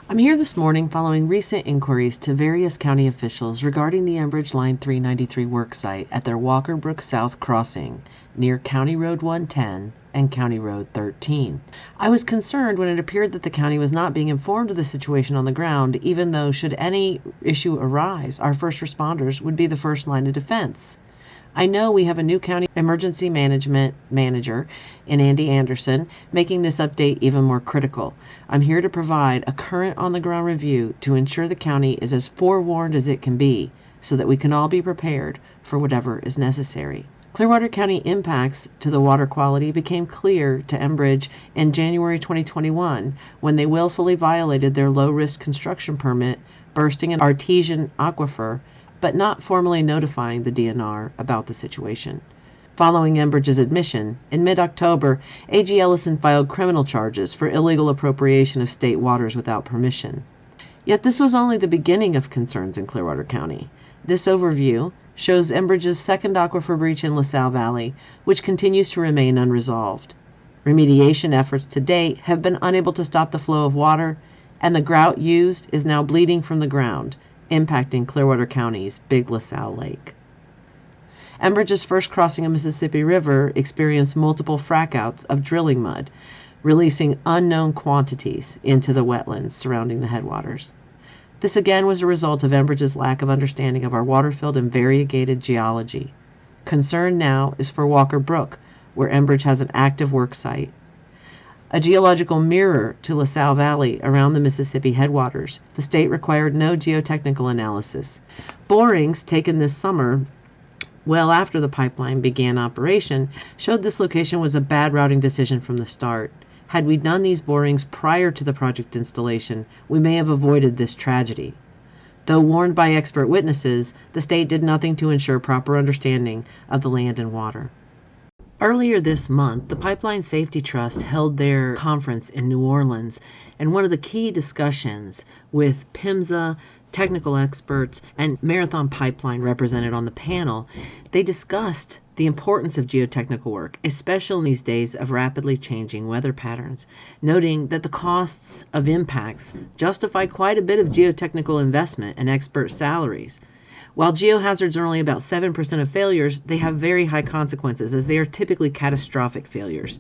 I'm here this morning following recent inquiries to various county officials regarding the Enbridge Line 393 worksite at their Walker Brook South crossing near County Road 110 and County Road 13. I was concerned when it appeared that the county was not being informed of the situation on the ground, even though should any issue arise, our first responders would be the first line of defense. I know we have a new county emergency management manager in Andy Anderson, making this update even more critical. I'm here to provide a current on-the-ground review to ensure the county is as forewarned as it can be, so that we can all be prepared for whatever is necessary. Clearwater County impacts to the water quality became clear to Enbridge in January 2021 when they willfully violated their low-risk construction permit, bursting an artesian aquifer, but not formally notifying the DNR about the situation. Following Enbridge's admission, in mid-October, A.G. Ellison filed criminal charges for illegal appropriation of state waters without permission. Yet this was only the beginning of concerns in Clearwater County. This overview shows Enbridge's second aquifer breach in LaSalle Valley, which continues to remain unresolved. Remediation efforts to date have been unable to stop the flow of water, and the grout used is now bleeding from the ground, impacting Clearwater County's Big LaSalle Lake. Enbridge's first crossing of Mississippi River experienced multiple frackouts of drilling mud, releasing unknown quantities into the wetlands surrounding the headwaters. This again was a result of Enbridge's lack of understanding of our waterfield and variegated geology. Concern now is for Walker Brook, where Enbridge has an active work site. A geological mirror to LaSalle Valley around the Mississippi headwaters, the state required no geotechnical analysis. Borings taken this summer, well after the pipeline began operation, showed this location was a bad routing decision from the start. Had we done these borings prior to the project installation, we may have avoided this tragedy. Though warned by expert witnesses, the state did nothing to ensure proper understanding of the land and water. Earlier this month, the Pipeline Safety Trust held their conference in New Orleans, and one of the key discussions with PHMSA, technical experts, and Marathon Pipeline represented on the panel, they discussed the importance of geotechnical work, especially in these days of rapidly changing weather patterns, noting that the costs of impacts justify quite a bit of geotechnical investment and expert salaries. While geohazards are only about 7% of failures, they have very high consequences as they are typically catastrophic failures.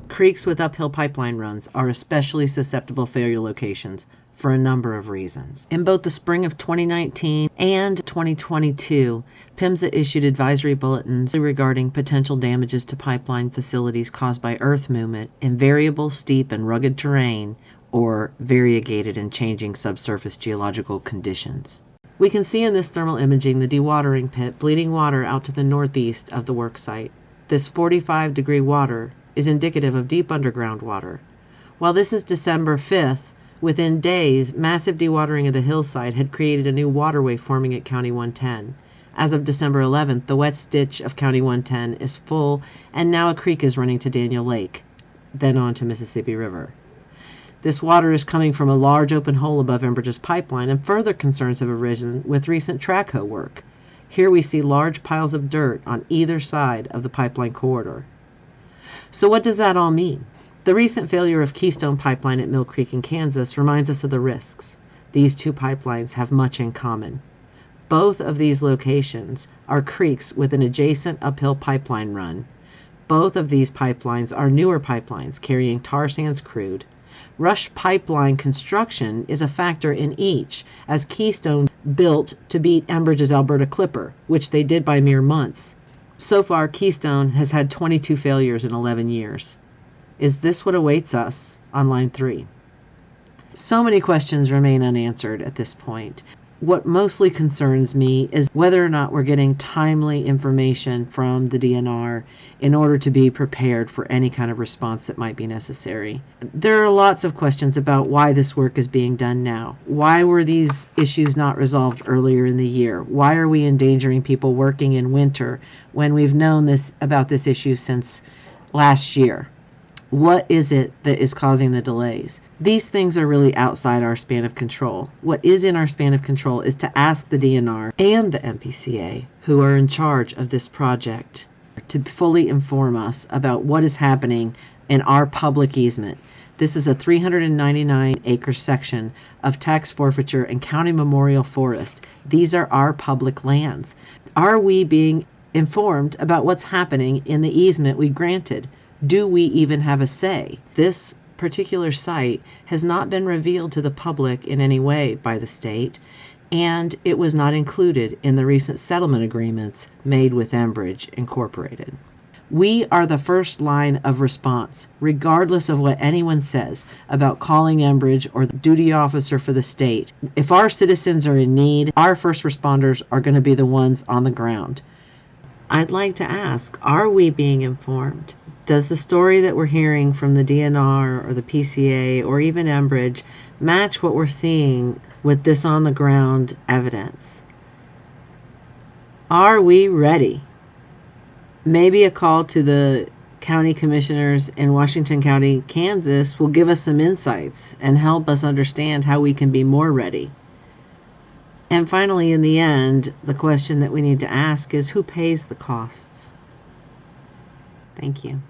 Creeks with uphill pipeline runs are especially susceptible failure locations for a number of reasons. In both the spring of 2019 and 2022, PHMSA issued advisory bulletins regarding potential damages to pipeline facilities caused by earth movement in variable, steep, and rugged terrain or variegated and changing subsurface geological conditions. We can see in this thermal imaging the dewatering pit bleeding water out to the northeast of the work site. This 45-degree water is indicative of deep underground water. While this is December 5th, within days, massive dewatering of the hillside had created a new waterway forming at County 110. As of December 11th, the wet ditch of County 110 is full, and now a creek is running to Daniel Lake, then on to Mississippi River. This water is coming from a large open hole above Enbridge's pipeline, and further concerns have arisen with recent track hoe work. Here we see large piles of dirt on either side of the pipeline corridor. So what does that all mean? The recent failure of Keystone Pipeline at Mill Creek in Kansas reminds us of the risks. These two pipelines have much in common. Both of these locations are creeks with an adjacent uphill pipeline run. Both of these pipelines are newer pipelines carrying tar sands crude. Rush pipeline construction is a factor in each, as Keystone built to beat Enbridge's Alberta Clipper, which they did by mere months. So far, Keystone has had 22 failures in 11 years. Is this what awaits us on Line 3? So many questions remain unanswered at this point. What mostly concerns me is whether or not we're getting timely information from the DNR in order to be prepared for any kind of response that might be necessary. There are lots of questions about why this work is being done now. Why were these issues not resolved earlier in the year? Why are we endangering people working in winter when we've known about this issue since last year? What is it that is causing the delays? These things are really outside our span of control. What is in our span of control is to ask the DNR and the MPCA, who are in charge of this project, to fully inform us about what is happening in our public easement. This is a 399-acre section of tax forfeiture and county memorial forest. These are our public lands. Are we being informed about what's happening in the easement we granted? Do we even have a say? This particular site has not been revealed to the public in any way by the state, and it was not included in the recent settlement agreements made with Enbridge Incorporated. We are the first line of response, regardless of what anyone says about calling Enbridge or the duty officer for the state. If our citizens are in need, our first responders are going to be the ones on the ground. I'd like to ask, are we being informed? Does the story that we're hearing from the DNR or the PCA or even Enbridge match what we're seeing with this on-the-ground evidence? Are we ready? Maybe a call to the county commissioners in Washington County, Kansas will give us some insights and help us understand how we can be more ready. And finally, in the end, the question that we need to ask is, who pays the costs? Thank you.